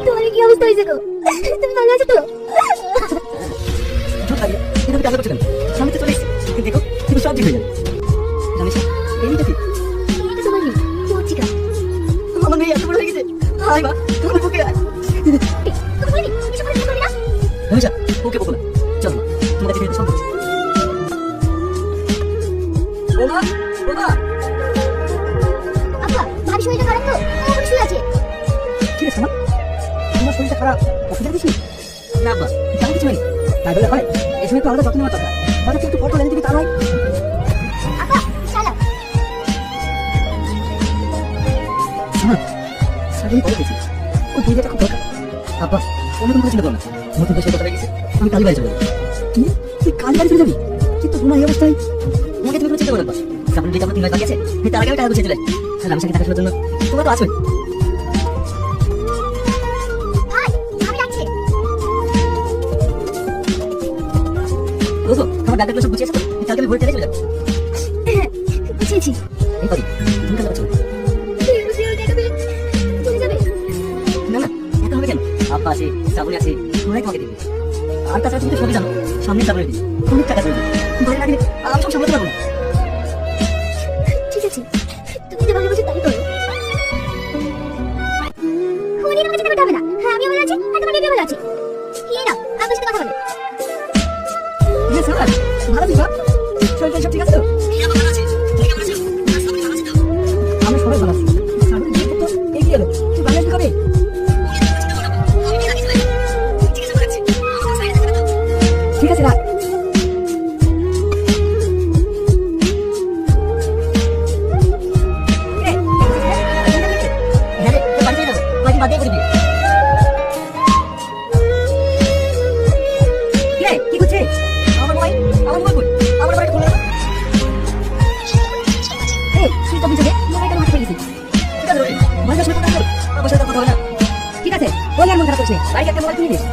তোমার কি অবস্থা হয়েছে গো? তুমি ভালো আছো তো? এভাবে কাজ করছো কেন? সামনে তো চলে এসেছি, দেখো কিন্তু সব ঠিক হয়ে যাবে। জানিস এই মেয়েটা কি? এটা তোমার মেয়ে, মর্জিকা। আমার মেয়ে এত বড় হয়ে গেছে। হাই মা, তোমার বুকে আয়। তুমি বলি এসব করে করবে না? রমেশা, ওকে বকো না। চলো মা, তোমার কাছে যেতে সব বলছি। ওমা, ওমা। আব্বা, ভাবি শরীরটা খারাপ তো, ও শুয়ে আছে। কি রে সোনা? তোমার শরীরটা খারাপ, ওষুধ দিছি? না আব্বা, তেমন কিছু হয়নি। তাই বলে হয়? এই সময় তো আলাদা যত্ন নেওয়ার দরকার। বাজার থেকে একটু ফটো এনে দিবি তা নয়? আব্বা, চালাও। সোনা, সারাদিন পরে গেছি। ওই বইটা খুব দরকার। আব্বা, অন্য কোনো চিন্তা করো না। নতুন বছর কথা গেছে, আমি কালী বাড়ি চলে যাবো। তুই কালী বাড়ি চলে যাবি? কিন্তু তোমার এই অবস্থায় তোমাকে তুমি কোনো চিন্তা করো না। সামনে দিকে আমার 3 মাস বাকি আছে, তার আগে আমি টাকা গুছিয়ে দিলাই। রামেশাকে দেখাশোনার জন্য তোমরা তো আসবে। ভাই, ভাবি ডাকছে। বুঝো, আমার ব্যাগগুলো সব গুছিয়েছো তো? কালকে আমি ভোর থেকে চলে যাবো। বুঝেছি। এই পারি, তুমি কেন যাচ্ছ? চলে যাবে? না না, এত হবে কেন? আব্বা আছে, শ্রাবণী আছে, তোমরাই তোমাকে দেখবে। আর তাছাড়া তুমি তো সবই জানো, সামনে শ্রাবণী দিন অনেক টাকা চলবে। বাইরে রাখলে আমি সব সামলাতে পারবো না। ঠিক আছে, তুমি যে ভালো বুঝো তাই করো। খুনি আমাকে চিন্তা করতে হবে না। হ্যাঁ, আমিও ভালো আছি, আর তোমার বেবিও ভালো আছে। কি না, আমার সাথে কথা বলো। হ্যাঁ স্যার, ভালো আছি বাপ। শরীরটা সব ঠিক আছে তো? ভালো আছি। তুমি কেমন আছো? শ্রাবণী ভালো আছে তো? আমি সবাই ভালো আছি। শ্রাবণী বিয়ে তো এগিয়ে এলো। তুই ভালো আছিস কবে? ঠিক আছে রাখ। কি করছে? আমার মোবাইল কই? আমার মোবাইল খুলে দাও। এই, তুই তো বুঝে মোবাইলটা মাঠে ফেলে দিছিস। ঠিক আছে রোহিত, মোবাইলটা শুনে কথা বল। আমার সাথে কথা হবে না। ঠিক আছে, বল আর মন খারাপ করছিস। বাইরে একটা মোবাইল কিনে দিস।